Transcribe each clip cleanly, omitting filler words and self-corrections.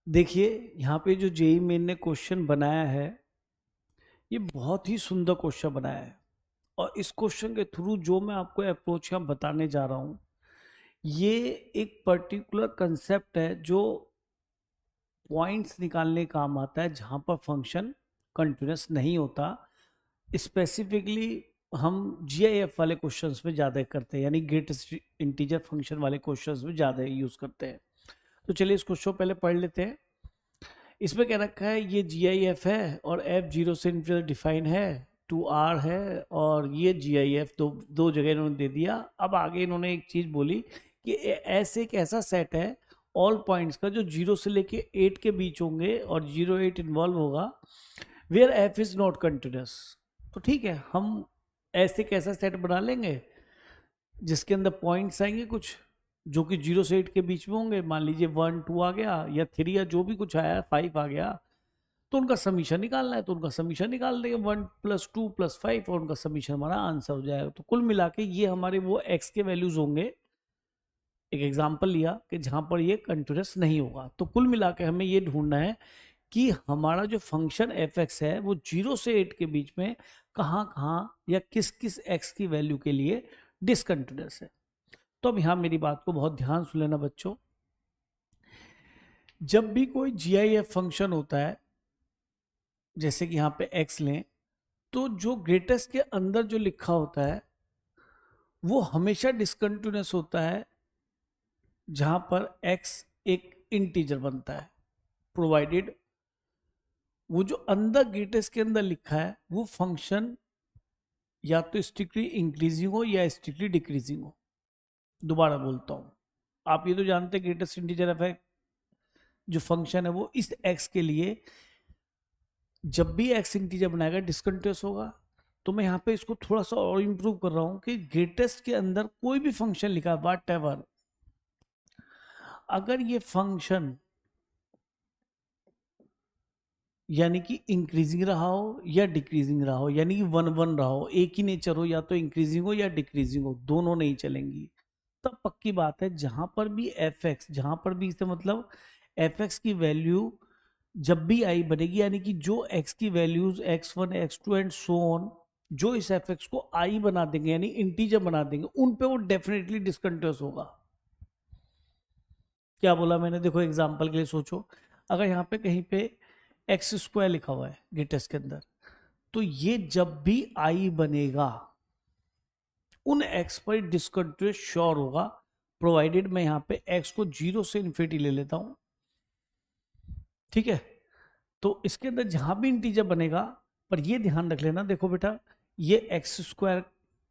देखिए, यहाँ पे जो जेईई मेन ने क्वेश्चन बनाया है, ये बहुत ही सुंदर क्वेश्चन बनाया है। और इस क्वेश्चन के थ्रू जो मैं आपको अप्रोच यहाँ बताने जा रहा हूँ, ये एक पर्टिकुलर कंसेप्ट है जो पॉइंट्स निकालने काम आता है, जहाँ पर फंक्शन कंटिन्यूस नहीं होता। स्पेसिफिकली हम जीआईएफ वाले क्वेश्चंस में ज़्यादा करते हैं, यानी ग्रेटेस्ट इंटीजर फंक्शन वाले क्वेश्चंस में ज़्यादा यूज़ करते हैं। तो चलिए इस क्वेश्चन पहले पढ़ लेते हैं। इसमें क्या रखा है, ये जी आई एफ है और एफ जीरो से इन्फिनिटी डिफाइन है, टू आर है, और ये जी आई एफ दो दो जगह इन्होंने दे दिया। अब आगे इन्होंने एक चीज बोली कि ऐसे एक ऐसा सेट है ऑल पॉइंट्स का जो 0 से लेके 8 के बीच होंगे और 0 8 इन्वॉल्व होगा, where f is not continuous. तो ठीक है, हम ऐसे कैसा सेट बना लेंगे जिसके अंदर पॉइंट्स आएंगे कुछ जो कि 0 से 8 के बीच में होंगे। मान लीजिए 1 2 आ गया, या 3 या जो भी कुछ आया, 5 आ गया, तो उनका समीशन निकालना है, तो उनका समीशन निकाल देंगे 1 + 2 + 5, और उनका समीशन हमारा आंसर हो जाएगा। तो कुल मिला के ये हमारे वो एक्स के वैल्यूज होंगे। एक एग्जाम्पल लिया कि जहां पर ये कंटिन्यूस नहीं होगा, तो कुल मिला के हमें ये ढूंढना है कि हमारा जो फंक्शन एफ एक्स है वो 0 से 8 के बीच में कहाँ कहाँ या किस किस एक्स की वैल्यू के लिए डिसकंटिन्यूस है। तो अब यहाँ मेरी बात को बहुत ध्यान से लेना बच्चों। जब भी कोई जीआईएफ फंक्शन होता है, जैसे कि यहाँ पे एक्स लें, तो जो ग्रेटेस्ट के अंदर जो लिखा होता है वो हमेशा डिसकंटिन्यूस होता है, जहां पर एक्स एक इंटीजर बनता है, प्रोवाइडेड वो जो अंदर ग्रेटेस्ट के अंदर लिखा है वो फंक्शन या तो स्ट्रिक्टली इंक्रीजिंग हो या स्ट्रिक्टली डिक्रीजिंग हो। दोबारा बोलता हूं, आप ये तो जानते हैं ग्रेटेस्ट इंटीजर एफ जो फंक्शन है वो इस एक्स के लिए जब भी एक्स इंटीजर बनाएगा डिसकंटिन्यूस होगा। तो मैं यहाँ पे इसको थोड़ा सा और इंप्रूव कर रहा हूं कि ग्रेटेस्ट के अंदर कोई भी फंक्शन लिखा है व्हाट एवर, अगर ये फंक्शन यानी कि इंक्रीजिंग रहा हो या डिक्रीजिंग रहा हो, यानी कि 1 1 रहा हो, एक ही नेचर हो, या तो इंक्रीजिंग हो या डिक्रीजिंग हो, दोनों नहीं चलेंगी, तब पक्की बात है जहां पर भी एफ एक्स, जहां पर भी इससे मतलब एफ एक्स की वैल्यू जब भी आई बनेगी, यानी कि जो एक्स की values x1 x2 and so on, जो इस एफ एक्स को आई बना देंगे यानी इंटीजर बना देंगे, उन पे वो डेफिनेटली डिसकंटिन्यूस होगा। क्या बोला मैंने, देखो एग्जांपल के लिए सोचो, अगर यहाँ पे कहीं पे x² लिखा हुआ है ग्रेटेस्ट के अंदर, तो ये जब भी आई बनेगा उन x पर डिसकंटिन्यूस श्योर होगा, प्रोवाइडेड मैं यहाँ पे x को 0 से इन्फिनिटी ले लेता हूं। ठीक है, तो इसके अंदर जहां भी इंटीजर बनेगा, पर ये ध्यान रख लेना, देखो बेटा ये x²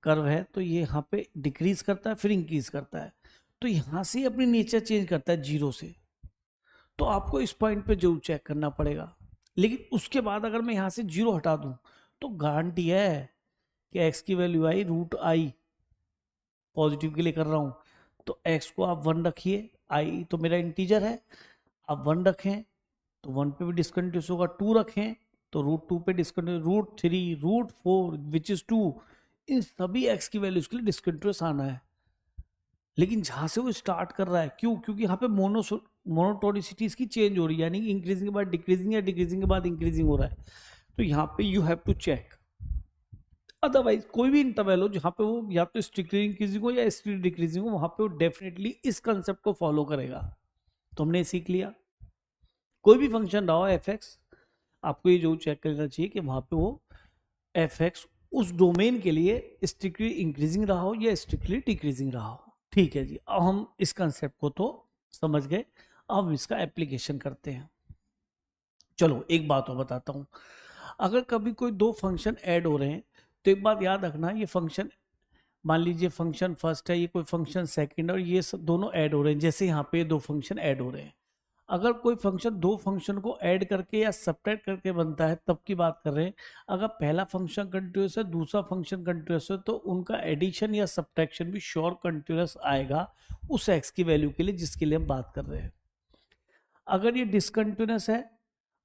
कर्व है, तो ये यहाँ पे डिक्रीज करता है फिर इंक्रीज करता है, तो यहां से अपनी नेचर चेंज करता है 0 से। तो आपको इस पॉइंट पे जरूर चेक करना पड़ेगा। लेकिन उसके बाद अगर मैं यहां से 0 हटा दूं तो गारंटी है कि x की वैल्यू आई √i, पॉजिटिव के लिए कर रहा हूं, तो x को आप 1 रखिए, i तो मेरा इंटीजर है, आप 1 रखें तो 1 पे भी डिसकंटिन्यूस होगा, 2 रखें तो √2 पे डिसकंटिन्यूस, √3 √4 विच इज 2, इन सभी x की वैल्यूज के लिए डिसकंटिन्यूस आना है। लेकिन जहां से वो स्टार्ट कर रहा है, क्यों, क्योंकि यहाँ पे मोनोटोनिसिटी इसकी चेंज हो रही है, यानी इंक्रीजिंग के बाद डिक्रीजिंग या डिक्रीजिंग के बाद इंक्रीजिंग हो रहा है, तो यहाँ पे you have to check. Otherwise कोई भी इंटरवल हो जहाँ पे वो या तो स्ट्रिक्टली इंक्रीजिंग हो या स्ट्रिक्टली डिक्रीजिंग हो, वहां पे वो डेफिनेटली इस कंसेप्ट को फॉलो करेगा। तो हमने सीख लिया, कोई भी फंक्शन रहा हो एफ एक्स, आपको ये जो चेक करना चाहिए कि वहां पे वो एफ एक्स उस डोमेन के लिए स्ट्रिक्टली इंक्रीजिंग रहा हो या स्ट्रिक्टली डिक्रीजिंग रहा हो। ठीक है जी, अब हम इस कंसेप्ट को तो समझ गए, अब हम इसका एप्लीकेशन करते हैं। चलो एक बात और बताता हूं, अगर कभी कोई दो फंक्शन ऐड हो रहे हैं, तो एक बात याद रखना, ये फंक्शन मान लीजिए फंक्शन फर्स्ट है, ये कोई फंक्शन सेकंड, और ये सब दोनों ऐड हो रहे हैं, जैसे यहाँ पे दो फंक्शन ऐड हो रहे हैं। अगर कोई फंक्शन दो फंक्शन को ऐड करके या सब्ट्रैक्ट करके बनता है तब की बात कर रहे हैं। अगर पहला फंक्शन कंटिन्यूस है दूसरा फंक्शन कंटिन्यूस है, तो उनका एडिशन या सब्ट्रैक्शन भी श्योर कंटिन्यूस आएगा उस एक्स की वैल्यू के लिए जिसके लिए हम बात कर रहे हैं। अगर ये डिसकंटिन्यूस है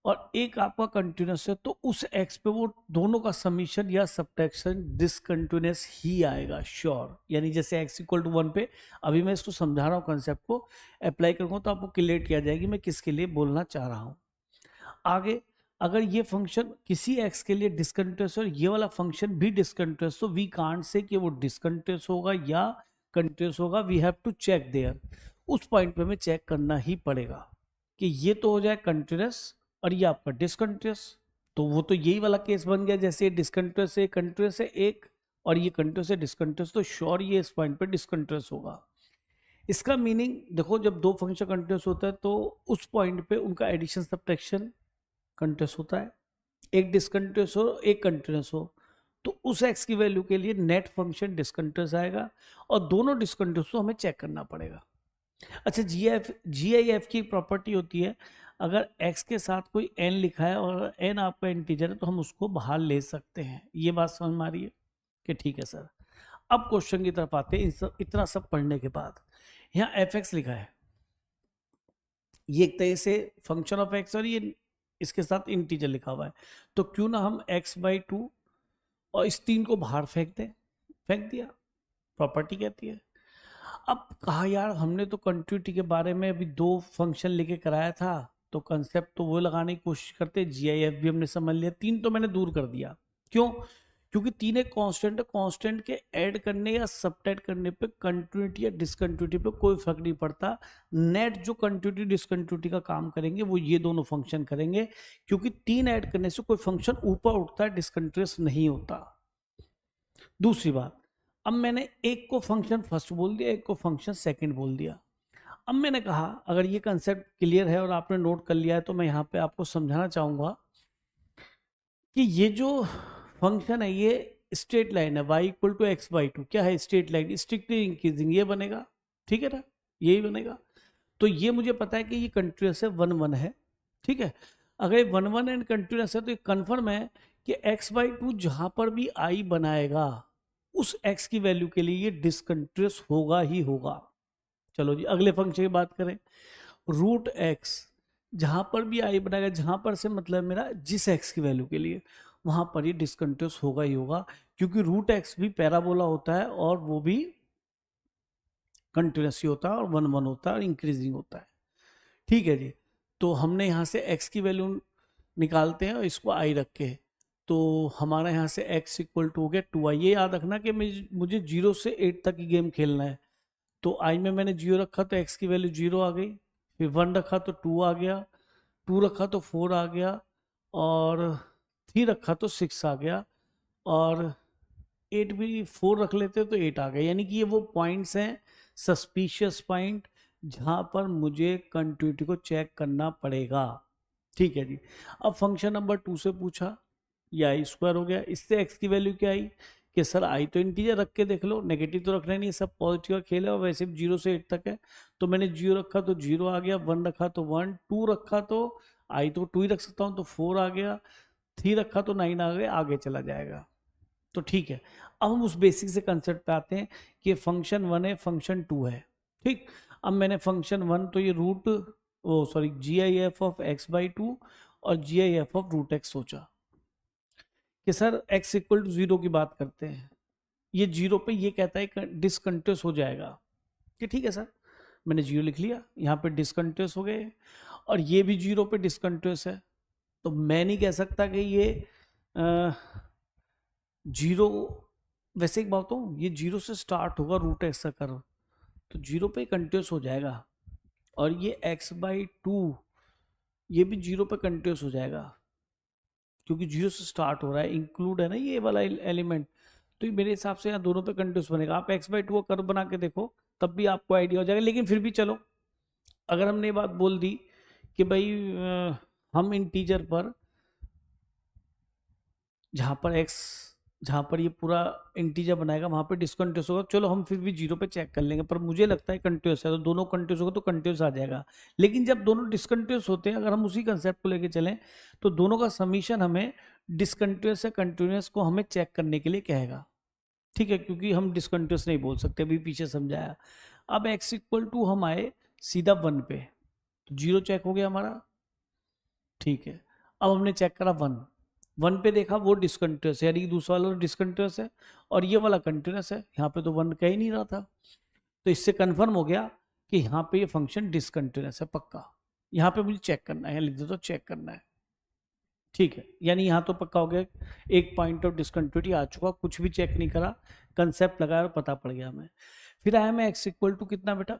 और एक आपका कंटिन्यूस है, तो उस एक्स पे वो दोनों का समीशन या सब्ट्रैक्शन डिसकंटिन्यूस ही आएगा श्योर। यानी जैसे एक्स इक्वल टू 1 पे, अभी मैं इसको समझा रहा हूँ कंसेप्ट को, अप्लाई करूँगा तो आपको क्लियर किया जाएगी मैं किसके लिए बोलना चाह रहा हूँ। आगे अगर ये फंक्शन किसी एक्स के लिए डिसकंटिन्यूस और ये वाला फंक्शन भी डिसकंटिन्यूस, तो वी कांट से कि वो डिसकंटिन्यूस होगा या कंटिन्यूस होगा, we have to check there. उस पॉइंट पे हमें चेक करना ही पड़ेगा कि ये तो हो जाए कंटिन्यूस और ये आपका डिसकंटिन्यूस। तो वो तो यही वाला केस बन गया, जैसे डिसकंटिन्यूस है कंटिन्यूस है एक, और ये कंटिन्यूस है डिसकंटिन्यूस, तो श्योर ये इस पॉइंट पे डिसकंटिन्यूस होगा। इसका मीनिंग देखो, जब दो फंक्शन कंटिन्यूस होता है तो उस पॉइंट पे उनका एडिशन सब्ट्रैक्शन कंटिन्यूस होता है। एक डिसकंटिन्यूस हो एक कंटिन्यूस हो, तो उस एक्स की वैल्यू के लिए नेट फंक्शन डिसकंटिन्यूस आएगा, और दोनों डिसकंटिन्यूस तो हमें चेक करना पड़ेगा। अच्छा, GIF की प्रॉपर्टी होती है, अगर x के साथ कोई n लिखा है और n आपका इंटीजर है तो हम उसको बाहर ले सकते हैं। ये बात समझ में आ रही है कि ठीक है सर। अब क्वेश्चन की तरफ आते हैं। इतना सब पढ़ने के बाद यहाँ fx लिखा है, ये एक तरह से फंक्शन ऑफ x, और ये इसके साथ इंटीजर लिखा हुआ है, तो क्यों ना हम x/2 और इस 3 को बाहर फेंक दें। फेंक दिया, प्रॉपर्टी कहती है। अब कहा यार हमने तो कंटिन्यूटी के बारे में अभी 2 फंक्शन लेके कराया था, तो कंसेप्ट तो वो लगाने की कोशिश करते, GIF भी हमने समझ लिया, 3 तो मैंने दूर कर दिया। क्यों? क्योंकि 3 एक कांस्टेंट है, कांस्टेंट के ऐड करने या सब्ट्रैक्ट करने पे कंटिन्यूटी या डिसकंटिन्यूटी पे कोई फर्क नहीं पड़ता। नेट जो कंटिन्यूटी डिसकंटिन्यूटी का काम करेंगे वो ये दोनों फंक्शन करेंगे, क्योंकि 3 ऐड करने से कोई फंक्शन ऊपर उठता है, डिसकंटिन्यूस नहीं होता। दूसरी बात, अब मैंने एक को फंक्शन फर्स्ट बोल दिया, एक को फंक्शन सेकंड बोल दिया। अब मैंने कहा अगर ये कंसेप्ट क्लियर है और आपने नोट कर लिया है, तो मैं यहाँ पे आपको समझाना चाहूंगा कि ये जो फंक्शन है ये स्ट्रेट लाइन है, y इक्वल टू x/2। क्या है? स्ट्रेट लाइन, स्ट्रिक्टली इंक्रीजिंग, ये बनेगा, ठीक है ना, यही बनेगा। तो ये मुझे पता है कि ये कंटिन्यूस है, 1 1 है, ठीक है। अगर ये 1 1 एंड कंटिन्यूस है तो ये कन्फर्म है कि x/2 जहां पर भी i बनाएगा उस x की वैल्यू के लिए ये डिसकंटिन्यूस होगा ही होगा। चलो जी अगले फंक्शन की बात करें, रूट x जहां पर भी i बनाएगा, जहां पर से मतलब मेरा जिस x की वैल्यू के लिए, वहां पर ये डिसकंटिन्यूस होगा ही होगा, क्योंकि रूट x भी पैराबोला होता है और वो भी कंटिन्यूस ही होता है और 1 1 होता है और इंक्रीजिंग होता है, ठीक है जी। तो हमने यहाँ से x की वैल्यू निकालते हैं और इसको i रख के, तो हमारा यहाँ से x इक्वल टू हो गया 2i। ये याद रखना कि मुझे 0 से 8 तक की गेम खेलना है, तो i में मैंने 0 रखा तो x की वैल्यू 0 आ गई, फिर 1 रखा तो 2 आ गया, 2 रखा तो 4 आ गया, और 3 रखा तो 6 आ गया, और 8 भी 4 रख लेते तो 8 आ गया। यानी कि ये वो पॉइंट्स हैं सस्पिशियस पॉइंट जहां पर मुझे कंटिन्यूटी को चेक करना पड़ेगा, ठीक है जी। अब फंक्शन नंबर 2 से पूछा, ये आई स्क्वायर हो गया, इससे x की वैल्यू क्या आई कि सर आई तो इंटीजर रख के देख लो, नेगेटिव तो रखना नहीं, सब पॉजिटिव का खेल है और वैसे भी 0 से 8 तक है, तो मैंने 0 रखा तो 0 आ गया, 1 रखा तो 1, 2 रखा तो आई तो 2 ही रख सकता हूँ तो 4 आ गया, 3 रखा तो 9 आ गया, आगे चला जाएगा, तो ठीक है। अब हम उस बेसिक से कंसेप्ट पे आते हैं कि फंक्शन 1 है, फंक्शन 2 है, ठीक। अब मैंने फंक्शन 1 तो ये रूट GIF ऑफ x/2 और GIF ऑफ रूट x सोचा कि सर x इक्वल टू 0 की बात करते हैं, ये 0 पे ये कहता है डिसकंटिन्यूस हो जाएगा, कि ठीक है सर, मैंने 0 लिख लिया, यहाँ पे डिसकंटिन्यूस हो गए, और ये भी 0 पे डिसकंटिन्यूस है, तो मैं नहीं कह सकता कि ये 0, वैसे एक बात हूँ, ये 0 से स्टार्ट होगा रूट x का कर्व, तो 0 पे कंटिन्यूस हो जाएगा, और ये x/2 ये भी 0 पे कंटिन्यूस हो जाएगा, क्योंकि 0 से स्टार्ट हो रहा है, इंक्लूड है ना ये वाला एलिमेंट, तो मेरे हिसाब से यहाँ दोनों पे कंटिन्यूस बनेगा। आप x/2 का कर्व बना के देखो, तब भी आपको आइडिया हो जाएगा। लेकिन फिर भी चलो, अगर हमने ये बात बोल दी कि भाई हम इंटीजर पर जहाँ पर ये पूरा इंटीजर बनाएगा वहाँ पे डिसकंटिन्यूस होगा, चलो हम फिर भी 0 पे चेक कर लेंगे, पर मुझे लगता है कंटिन्यूस है, तो दोनों कंटिन्यूस होगा तो कंटिन्यूस आ जाएगा। लेकिन जब दोनों डिसकंटिन्यूस होते हैं, अगर हम उसी कंसेप्ट को लेके चलें, तो दोनों का समीशन हमें डिसकंटिन्यूस या कंटिन्यूस को हमें चेक करने के लिए कहेगा, ठीक है, क्योंकि हम डिसकंटिन्यूस नहीं बोल सकते, अभी पीछे समझाया। अब x इक्वल टू हम आए सीधा 1 पे, तो 0 चेक हो गया हमारा, ठीक है। अब हमने चेक करा 1 पे देखा वो डिसकंटिन्यूस है, यानी कि दूसरा वाला डिसकंटिन्यूस है और ये वाला कंटिन्यूस है, यहाँ पे तो 1 कह ही नहीं रहा था। तो इससे कंफर्म हो गया कि यहाँ पे ये फंक्शन डिसकंटिन्यूस है पक्का। यहाँ पे मुझे चेक करना है, लिख दो तो चेक करना है, ठीक है, यानी यहाँ तो पक्का हो गया, एक पॉइंट ऑफ डिसकंटिन्यूटी आ चुका, कुछ भी चेक नहीं करा, कंसेप्ट लगाया और पता पड़ गया हमें। फिर आया मैं x इक्वल टू कितना बेटा,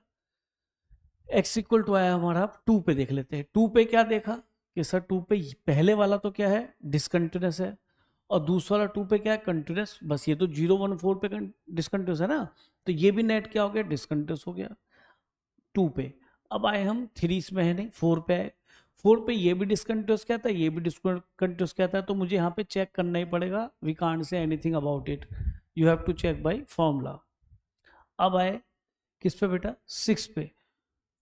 x इक्वल टू आया हमारा 2 पे, देख लेते हैं 2 पे क्या देखा कि सर 2 पे पहले वाला तो क्या है डिसकंटिन्यूस है और दूसरा वाला 2 पे क्या है कंटिन्यूस, बस ये तो 0 1 4 पे डिसकंटिन्यूस है ना, तो ये भी नेट क्या हो गया डिसकंटिन्यूस हो गया 2 पे। अब आए हम 3 इसमें है नहीं, 4 पे आए, 4 पे ये भी डिसकंटिन्यूस कहता है, ये भी डिसकंटिन्यूस कहता है, तो मुझे यहाँ पे चेक करना ही पड़ेगा, we can't say anything about it, you have to check by formula. अब आए किस पे बेटा 6 पे,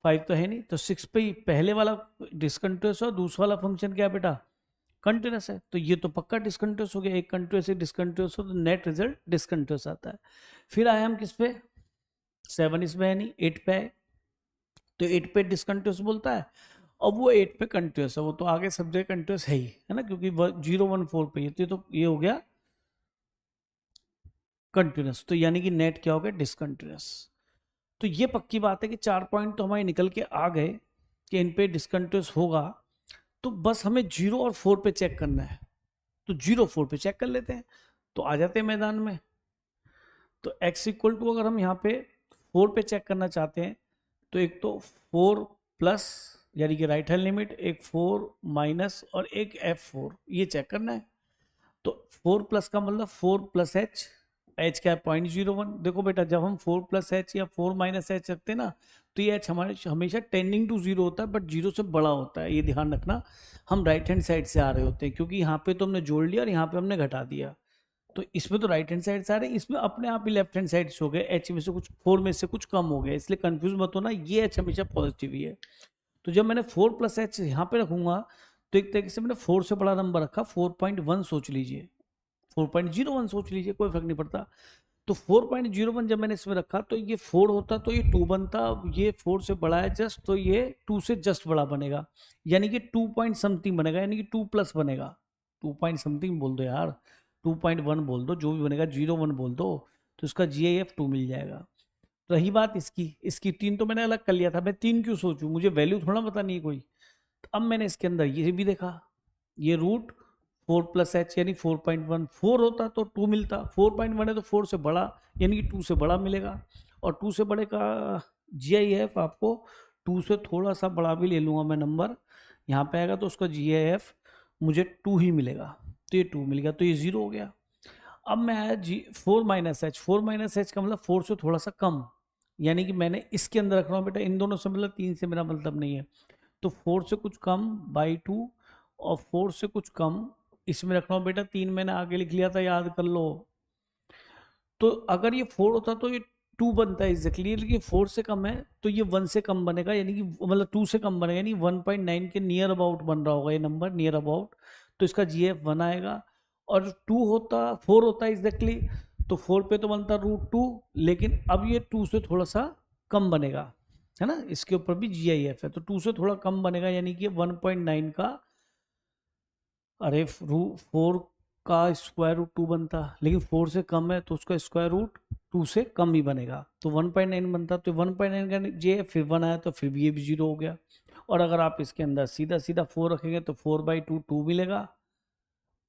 5 तो है नहीं, तो 6 पे ही पहले वाला डिसकंटिन्यूस और दूसरा वाला फंक्शन क्या है बेटा कंटिन्यूस है, तो ये तो पक्का डिसकंटिन्यूस हो गया, एक कंटिन्यूस एक डिसकंटिन्यूस हो तो नेट रिजल्ट डिसकंटिन्यूस आता है। फिर आए हम किस पे 7 इसमें है नहीं, 8 पे आए, तो 8 पे डिसकंटिन्यूस बोलता है, अब वो 8 पे कंटिन्यूस है, वो तो आगे सब जगह कंटिन्यूस है ही है ना, क्योंकि 0 1 4 पे तो ये हो गया कंटिन्यूस, तो यानी कि नेट क्या हो गया डिसकंटिन्यूस। तो ये पक्की बात है कि 4 पॉइंट तो हमारे निकल के आ गए कि इन पे डिसकंटिन्यूस होगा, तो बस हमें 0 और 4 पे चेक करना है, तो 0 4 पे चेक कर लेते हैं, तो आ जाते हैं मैदान में। तो x इक्वल टू अगर हम यहाँ पे 4 पे चेक करना चाहते हैं, तो एक तो 4 प्लस यानी कि राइट हैंड लिमिट, एक 4 माइनस और एक f4, ये चेक करना है। तो 4 प्लस का मतलब 4 प्लस एच, एच क्या है 0.01, देखो बेटा जब हम 4 प्लस एच या 4 माइनस एच रखते हैं ना, तो ये एच हमारे हमेशा टेंडिंग टू 0 होता है, बट 0 से बड़ा होता है, ये ध्यान रखना, हम राइट हैंड साइड से आ रहे होते हैं, क्योंकि यहाँ पे तो हमने जोड़ लिया और यहाँ पे हमने घटा दिया, तो इसमें तो राइट हैंड साइड से आ रहे हैं, इसमें अपने आप ही लेफ्ट हैंड साइड से हो गए, एच में से कुछ 4 में से कुछ कम हो गया, इसलिए कंफ्यूज मत होना, ये एच हमेशा पॉजिटिव ही है। तो जब मैंने 4 प्लस एच यहाँ पे रखूंगा, तो एक तरीके से मैंने 4 से बड़ा नंबर रखा, 4.1 सोच लीजिए, 4.01 सोच लीजिए, कोई फर्क नहीं पड़ता। तो 4.01 जब मैंने इसमें रखा, तो ये 4 होता तो ये 2 बनता, ये 4 से बड़ा है जस्ट, तो ये 2 से जस्ट बड़ा बनेगा, यानी कि 2 पॉइंट समथिंग बनेगा, यानी कि 2 प्लस बनेगा, 2 पॉइंट समथिंग बोल दो यार, 2.1 बोल दो, जो भी बनेगा 0.1 बोल दो, तो इसका GIF 2 मिल जाएगा। रही बात इसकी 3 तो मैंने अलग कर लिया था, मैं 3 क्यों सोचूं, मुझे वैल्यू थोड़ा पता नहीं कोई, तो अब मैंने इसके अंदर ये भी देखा, ये रूट 4 प्लस एच यानी 4.1, 4 होता तो 2 मिलता, 4.1 है तो 4 से बड़ा यानी कि 2 से बड़ा मिलेगा, और 2 से बड़े का GIF आपको 2 से थोड़ा सा बड़ा भी ले लूँगा मैं नंबर, यहाँ पे आएगा तो उसका GIF मुझे 2 ही मिलेगा, तो ये 2 मिल गया, तो ये 0 हो गया। अब मैं आया 4 माइनस एच, 4 माइनस एच का मतलब 4 से थोड़ा सा कम, यानी कि मैंने इसके अंदर रख रहा हूँ बेटा, इन दोनों से मतलब 3 से मेरा मतलब नहीं है, तो 4 से कुछ कम बाई 2 और 4 से कुछ कम इसमें रख रहा हूँ बेटा, 3 मैंने आगे लिख लिया था, याद कर लो। तो अगर ये 4 होता तो ये 2 बनता है एग्जैक्टली, लेकिन 4 से कम है तो ये 1 से कम बनेगा, यानी कि मतलब 2 से कम बनेगा, यानी 1.9 के नियर अबाउट बन रहा होगा ये नंबर, नियर अबाउट, तो इसका GF 1 आएगा। और 2 होता 4 होता है एग्जैक्टली, तो 4 पे तो बनता √2, लेकिन अब ये 2 से थोड़ा सा कम बनेगा, है ना, इसके ऊपर भी GIF है, तो 2 से थोड़ा कम बनेगा, यानी कि 1.9 का, अरे 4 का स्क्वायर रूट 2 बनता, लेकिन 4 से कम है तो उसका स्क्वायर रूट 2 से कम ही बनेगा, तो 1.9 बनता, तो 1.9 का जे फिर 1 आया, तो फिर भी ये भी 0 हो गया। और अगर आप इसके अंदर सीधा सीधा 4 रखेंगे तो 4/2 2 मिलेगा,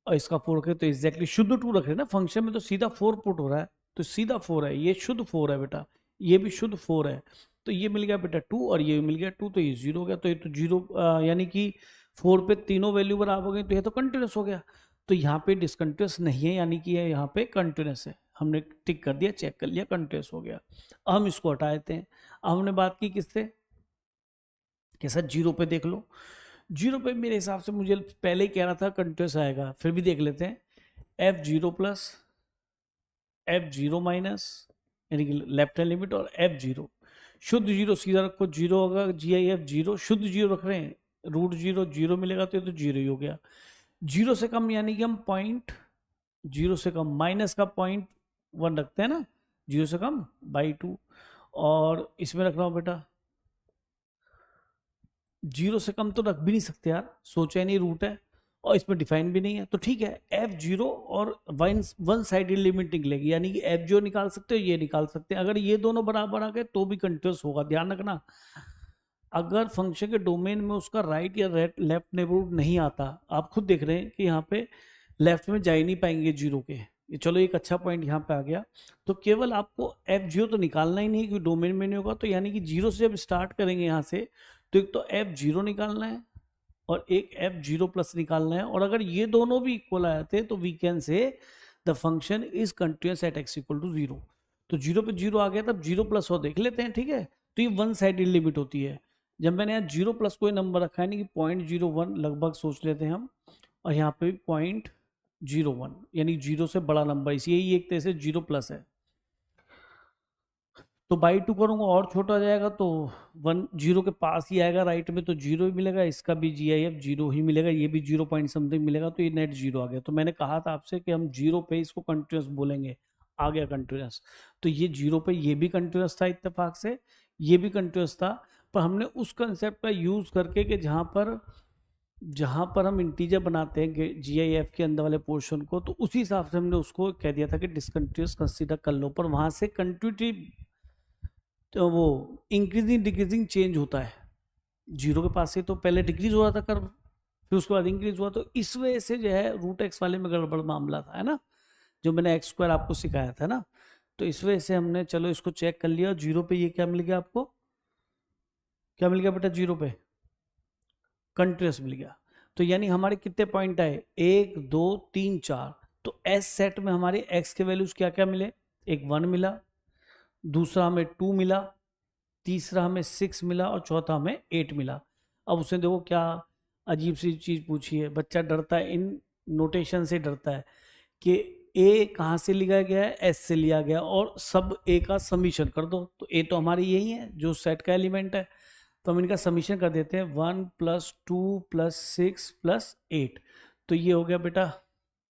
और इसका 4 रखें तो एग्जैक्टली शुद्ध 2 रख रहे हैं ना, फंक्शन में तो सीधा 4 पुट हो रहा है, तो सीधा 4 है, ये शुद्ध 4 है बेटा, ये भी शुद्ध 4 है, तो ये मिल गया बेटा 2 और ये मिल गया 2, तो ये 0 हो गया, तो ये तो 0 यानी कि 4 पे तीनों वैल्यू बराबर हो गई, तो ये तो कंटिन्यूस हो गया, तो यहाँ पे डिसकंटिन्यूस नहीं है, यानी कि ये यहाँ पे कंटिन्यूस है, हमने टिक कर दिया, चेक कर लिया, कंटिन्यूस हो गया। अब हम इसको हटा देते हैं। अब हमने बात की किससे कि सर 0 पे देख लो, 0 पे मेरे हिसाब से मुझे पहले ही कह रहा था कंटिन्यूस आएगा, फिर भी देख लेते हैं, F0 प्लस F0 माइनस यानी कि लेफ्ट हैंड लिमिट और F0 शुद्ध 0 सीधा रखो, 0 होगा, GIF 0, शुद्ध 0 रख रहे हैं, √0 0 मिलेगा, तो ये तो 0 ही हो गया। 0 से कम यानी कि हम 0 से कम माइनस का 0.1 रखते हैं ना, 0 से कम बाई 2, और इसमें रख रहा हूँ बेटा 0 से कम तो रख भी नहीं सकते यार, सोचा ही नहीं रूट है, और इसमें डिफाइन भी नहीं है, तो ठीक है, F0 और वन साइडेड लिमिट निकलेगी, यानी कि F0 निकाल सकते हो, ये निकाल सकते हैं। अगर ये दोनों बराबर आ गए तो भी कंटिन्यूअस होगा। ध्यान रखना, अगर फंक्शन के डोमेन में उसका राइट या लेफ्ट नेबरहुड नहीं आता, आप खुद देख रहे हैं कि यहाँ पे लेफ्ट में जा ही नहीं पाएंगे जीरो के, चलो एक अच्छा पॉइंट यहाँ पे आ गया। तो केवल आपको F0 तो निकालना ही नहीं, क्योंकि डोमेन में नहीं होगा, तो यानी कि जीरो से जब स्टार्ट करेंगे यहाँ से, तो एक तो F0 निकालना है और एक F0 प्लस निकालना है, और अगर ये दोनों भी इक्वल आ जाते हैं तो we can say the function is continuous at x equal to 0। तो जीरो पे जीरो आ गया, तब जीरो प्लस हो देख लेते हैं, ठीक है। तो ये वन साइडेड लिमिट होती है। जब मैंने यहाँ जीरो प्लस कोई नंबर रखा है, नहीं कि 0.01 लगभग सोच लेते हैं हम, और यहाँ पे भी 0.01 यानी जीरो से बड़ा नंबर, इसलिए ये एक तरह से जीरो प्लस है। तो बाई टू करूंगा और छोटा हो जाएगा, तो 1 0 के पास ही आएगा राइट में, तो जीरो ही मिलेगा, इसका भी GIF जीरो ही मिलेगा, ये भी 0 पॉइंट समथिंग मिलेगा, तो ये नेट जीरो आ गया। तो मैंने कहा था आपसे कि हम जीरो पे इसको कंटिन्यूस बोलेंगे, आ गया कंटिन्यूस। तो ये जीरो पे ये भी कंटिन्यूस था इत्तेफाक से, ये भी कंटिन्यूस था, पर हमने उस कंसेप्ट का यूज करके कि जहां पर हम इंटीजर बनाते हैं GIF के अंदर वाले पोर्शन को, तो उसी हिसाब से हमने उसको कह दिया था कि डिसकंटिन्यूस कंसीडर कर लो, पर वहां से कंटिन्यूटी तो वो इंक्रीजिंग डिक्रीजिंग चेंज होता है। जीरो के पास से तो पहले डिक्रीज हो रहा था कर्व, फिर उसके बाद इंक्रीज हुआ, तो इस वजह से जो है रूट एक्स वाले में गड़बड़ मामला था, है ना, जो मैंने x स्क्वायर आपको सिखाया था ना। तो इस वजह से हमने चलो इसको चेक कर लिया, जीरो पे ये क्या मिल गया आपको, क्या मिल गया बेटा, जीरो पे कंटिन्यूस मिल गया। तो यानी हमारे कितने पॉइंट आए, 1 2 3 4। तो एस सेट में हमारे x के वैल्यूज क्या क्या मिले, एक 1 मिला, दूसरा हमें 2 मिला, तीसरा हमें 6 मिला, और चौथा हमें 8 मिला। अब उसने देखो क्या अजीब सी चीज पूछी है, बच्चा डरता है, इन नोटेशन से डरता है कि ए कहाँ से लिया गया है, एस से लिया गया, और सब ए का समीशन कर दो। तो ए तो हमारी यही है जो सेट का एलिमेंट है, तो हम इनका समीशन कर देते हैं, 1 + 2 + 6 + 8। तो ये हो गया बेटा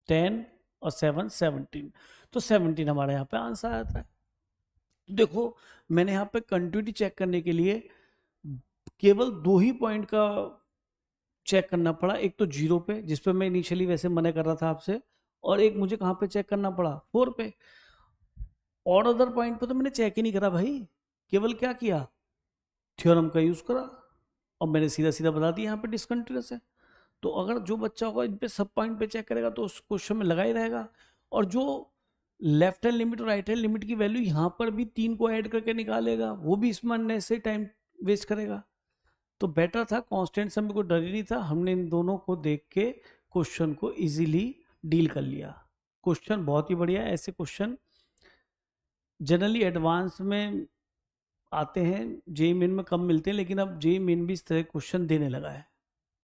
10 और 7 17। तो 17 हमारे यहाँ पे आंसर आता है। देखो मैंने यहाँ पे कंटिन्यूटी चेक करने के लिए केवल 2 ही पॉइंट का चेक करना पड़ा, एक तो जीरो पे जिस पे मैं इनिशियली वैसे मना कर रहा था आपसे, और एक मुझे कहाँ पे चेक करना पड़ा, 4 पे। और अदर पॉइंट पे तो मैंने चेक ही नहीं करा भाई, केवल क्या किया, थ्योरम का यूज करा, और मैंने सीधा सीधा बता दिया यहाँ पे डिसकंटिन्यूअस है। तो अगर जो बच्चा होगा इन पे सब पॉइंट पे चेक करेगा तो उस क्वेश्चन में लगा ही रहेगा, और जो लेफ्ट हैंड लिमिट और राइट हैंड लिमिट की वैल्यू यहाँ पर भी 3 को ऐड करके निकालेगा, वो भी इसमें अननेसेसरी टाइम वेस्ट करेगा। तो बेटर था, कांस्टेंट से हमें कोई डर ही नहीं था, हमने इन दोनों को देख के क्वेश्चन को इजीली डील कर लिया। क्वेश्चन बहुत ही बढ़िया, ऐसे क्वेश्चन जनरली एडवांस में आते हैं, जेईई मेन में कम मिलते हैं, लेकिन अब जेईई मेन भी इस तरह क्वेश्चन देने लगा है।